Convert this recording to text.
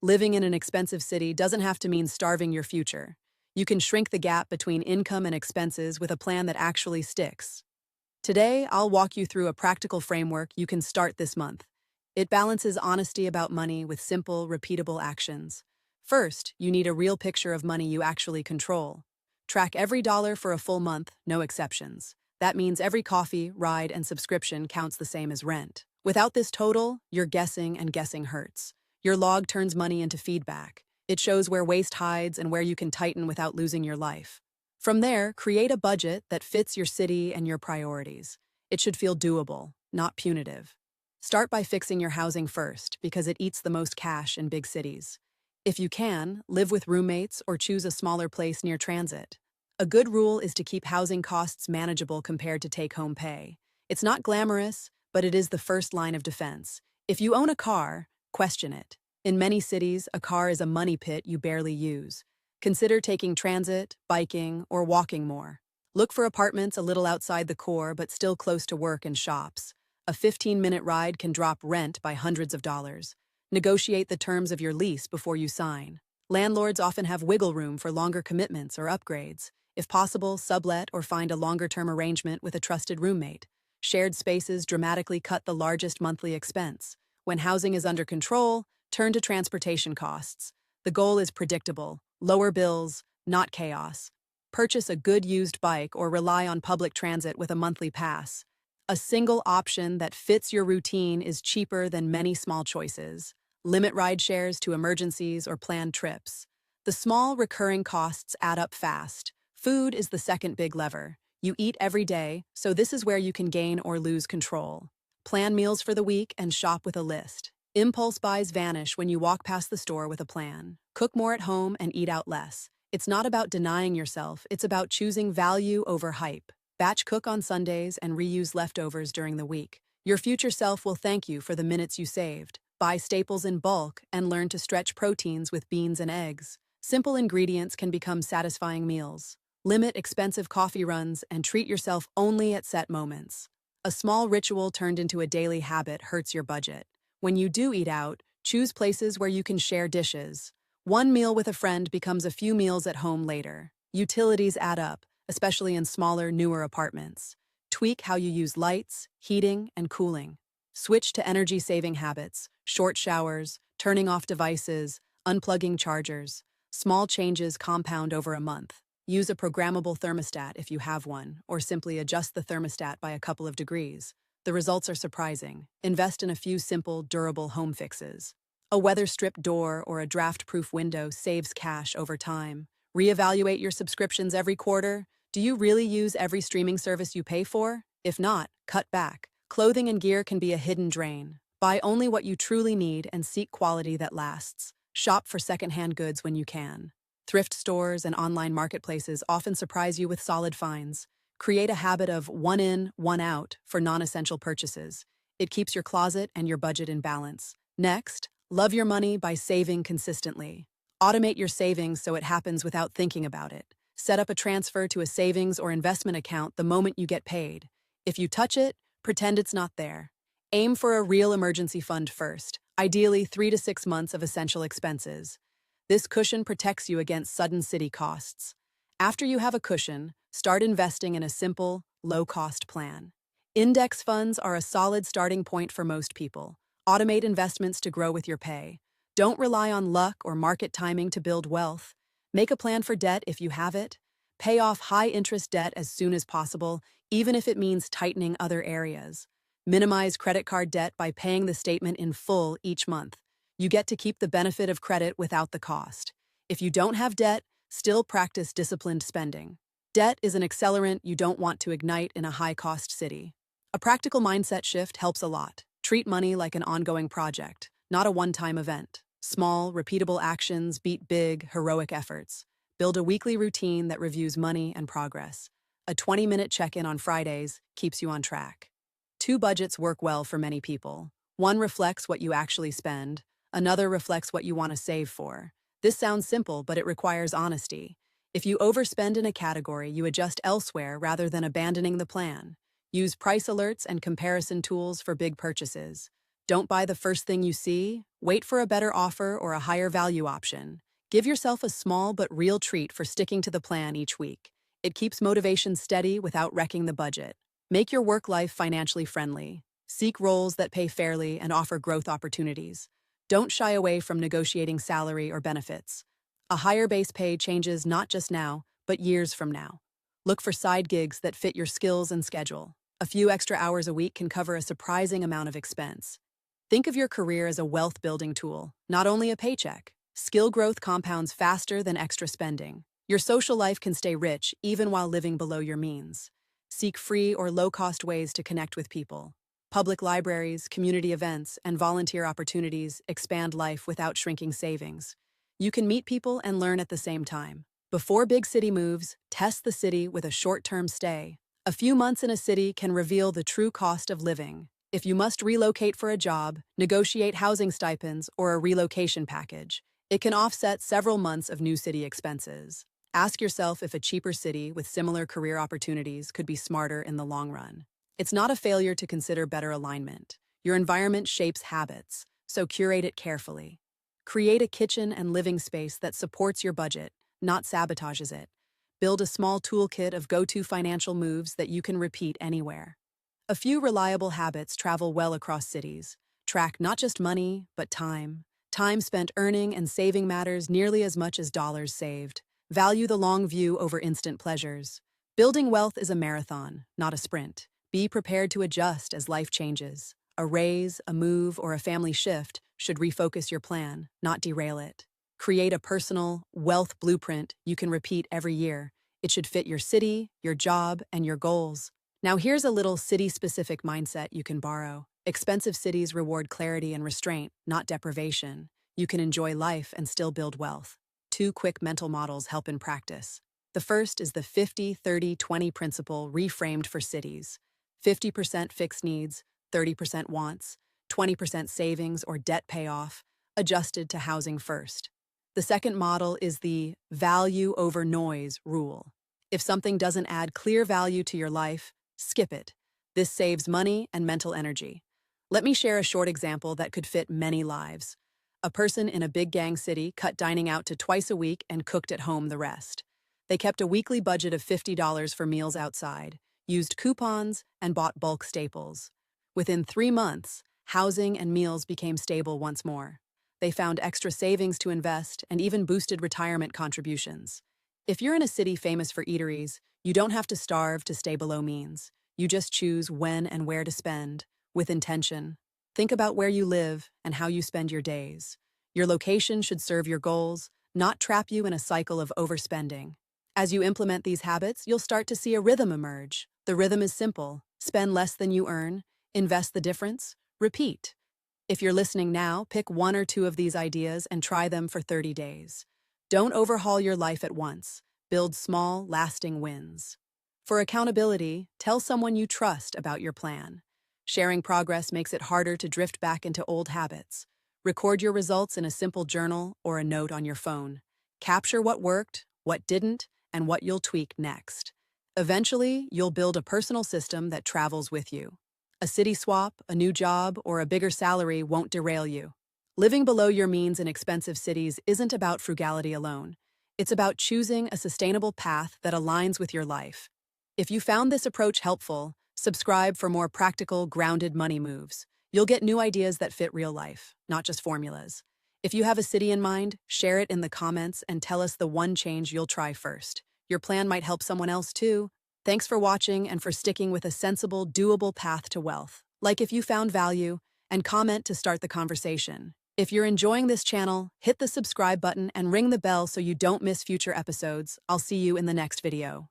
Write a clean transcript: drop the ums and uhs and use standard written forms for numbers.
Living in an expensive city doesn't have to mean starving your future. You can shrink the gap between income and expenses with a plan that actually sticks. Today, I'll walk you through a practical framework you can start this month. It balances honesty about money with simple, repeatable actions. First, you need a real picture of money you actually control. Track every dollar for a full month, no exceptions. That means every coffee, ride, and subscription counts the same as rent. Without this total, you're guessing, and guessing hurts. Your log turns money into feedback. It shows where waste hides and where you can tighten without losing your life. From there, create a budget that fits your city and your priorities. It should feel doable, not punitive. Start by fixing your housing first, because it eats the most cash in big cities. If you can, live with roommates or choose a smaller place near transit. A good rule is to keep housing costs manageable compared to take-home pay. It's not glamorous, but it is the first line of defense. If you own a car, question it. In many cities, a car is a money pit you barely use. Consider taking transit, biking, or walking more. Look for apartments a little outside the core but still close to work and shops. A 15-minute ride can drop rent by hundreds of dollars. Negotiate the terms of your lease before you sign. Landlords often have wiggle room for longer commitments or upgrades. If possible, sublet or find a longer-term arrangement with a trusted roommate. Shared spaces dramatically cut the largest monthly expense. When housing is under control, turn to transportation costs. The goal is predictable. Lower bills, not chaos. Purchase a good used bike or rely on public transit with a monthly pass. A single option that fits your routine is cheaper than many small choices. Limit ride shares to emergencies or planned trips. The small recurring costs add up fast. Food is the second big lever. You eat every day, so this is where you can gain or lose control. Plan meals for the week and shop with a list. Impulse buys vanish when you walk past the store with a plan. Cook more at home and eat out less. It's not about denying yourself, it's about choosing value over hype. Batch cook on Sundays and reuse leftovers during the week. Your future self will thank you for the minutes you saved. Buy staples in bulk and learn to stretch proteins with beans and eggs. Simple ingredients can become satisfying meals. Limit expensive coffee runs and treat yourself only at set moments. A small ritual turned into a daily habit hurts your budget. When you do eat out, choose places where you can share dishes. One meal with a friend becomes a few meals at home later. Utilities add up, especially in smaller, newer apartments. Tweak how you use lights, heating, and cooling. Switch to energy-saving habits, short showers, turning off devices, unplugging chargers. Small changes compound over a month. Use a programmable thermostat if you have one, or simply adjust the thermostat by a couple of degrees. The results are surprising. Invest in a few simple, durable home fixes. A weather-stripped door or a draft-proof window saves cash over time. Reevaluate your subscriptions every quarter. Do you really use every streaming service you pay for? If not, cut back. Clothing and gear can be a hidden drain. Buy only what you truly need and seek quality that lasts. Shop for secondhand goods when you can. Thrift stores and online marketplaces often surprise you with solid finds. Create a habit of one in, one out for non-essential purchases. It keeps your closet and your budget in balance. Next, love your money by saving consistently. Automate your savings so it happens without thinking about it. Set up a transfer to a savings or investment account the moment you get paid. If you touch it, pretend it's not there. Aim for a real emergency fund first, ideally 3 to 6 months of essential expenses. This cushion protects you against sudden city costs. After you have a cushion, start investing in a simple, low-cost plan. Index funds are a solid starting point for most people. Automate investments to grow with your pay. Don't rely on luck or market timing to build wealth. Make a plan for debt if you have it. Pay off high-interest debt as soon as possible, even if it means tightening other areas. Minimize credit card debt by paying the statement in full each month. You get to keep the benefit of credit without the cost. If you don't have debt, still practice disciplined spending. Debt is an accelerant you don't want to ignite in a high-cost city. A practical mindset shift helps a lot. Treat money like an ongoing project, not a one-time event. Small, repeatable actions beat big, heroic efforts. Build a weekly routine that reviews money and progress. A 20-minute check-in on Fridays keeps you on track. 2 budgets work well for many people. One reflects what you actually spend. Another reflects what you want to save for. This sounds simple, but it requires honesty. If you overspend in a category, you adjust elsewhere rather than abandoning the plan. Use price alerts and comparison tools for big purchases. Don't buy the first thing you see. Wait for a better offer or a higher value option. Give yourself a small but real treat for sticking to the plan each week. It keeps motivation steady without wrecking the budget. Make your work life financially friendly. Seek roles that pay fairly and offer growth opportunities. Don't shy away from negotiating salary or benefits. A higher base pay changes not just now, but years from now. Look for side gigs that fit your skills and schedule. A few extra hours a week can cover a surprising amount of expense. Think of your career as a wealth-building tool, not only a paycheck. Skill growth compounds faster than extra spending. Your social life can stay rich even while living below your means. Seek free or low-cost ways to connect with people. Public libraries, community events, and volunteer opportunities expand life without shrinking savings. You can meet people and learn at the same time. Before big city moves, test the city with a short-term stay. A few months in a city can reveal the true cost of living. If you must relocate for a job, negotiate housing stipends or a relocation package. It can offset several months of new city expenses. Ask yourself if a cheaper city with similar career opportunities could be smarter in the long run. It's not a failure to consider better alignment. Your environment shapes habits, so curate it carefully. Create a kitchen and living space that supports your budget, not sabotages it. Build a small toolkit of go-to financial moves that you can repeat anywhere. A few reliable habits travel well across cities. Track not just money, but time. Time spent earning and saving matters nearly as much as dollars saved. Value the long view over instant pleasures. Building wealth is a marathon, not a sprint. Be prepared to adjust as life changes. A raise, a move, or a family shift should refocus your plan, not derail it. Create a personal wealth blueprint you can repeat every year. It should fit your city, your job, and your goals. Now here's a little city-specific mindset you can borrow. Expensive cities reward clarity and restraint, not deprivation. You can enjoy life and still build wealth. 2 quick mental models help in practice. The first is the 50-30-20 principle reframed for cities. 50% fixed needs, 30% wants, 20% savings or debt payoff, adjusted to housing first. The second model is the value over noise rule. If something doesn't add clear value to your life, skip it. This saves money and mental energy. Let me share a short example that could fit many lives. A person in a big gang city cut dining out to twice a week and cooked at home the rest. They kept a weekly budget of $50 for meals outside, used coupons, and bought bulk staples. Within 3 months, housing and meals became stable once more. They found extra savings to invest and even boosted retirement contributions. If you're in a city famous for eateries, you don't have to starve to stay below means. You just choose when and where to spend, with intention. Think about where you live and how you spend your days. Your location should serve your goals, not trap you in a cycle of overspending. As you implement these habits, you'll start to see a rhythm emerge. The rhythm is simple. Spend less than you earn, invest the difference, repeat. If you're listening now, pick 1 or 2 of these ideas and try them for 30 days. Don't overhaul your life at once. Build small, lasting wins. For accountability, tell someone you trust about your plan. Sharing progress makes it harder to drift back into old habits. Record your results in a simple journal or a note on your phone. Capture what worked, what didn't, and what you'll tweak next. Eventually, you'll build a personal system that travels with you. A city swap, a new job, or a bigger salary won't derail you. Living below your means in expensive cities isn't about frugality alone. It's about choosing a sustainable path that aligns with your life. If you found this approach helpful, subscribe for more practical, grounded money moves. You'll get new ideas that fit real life, not just formulas. If you have a city in mind, share it in the comments and tell us the one change you'll try first. Your plan might help someone else too. Thanks for watching and for sticking with a sensible, doable path to wealth. Like if you found value, and comment to start the conversation. If you're enjoying this channel, hit the subscribe button and ring the bell so you don't miss future episodes. I'll see you in the next video.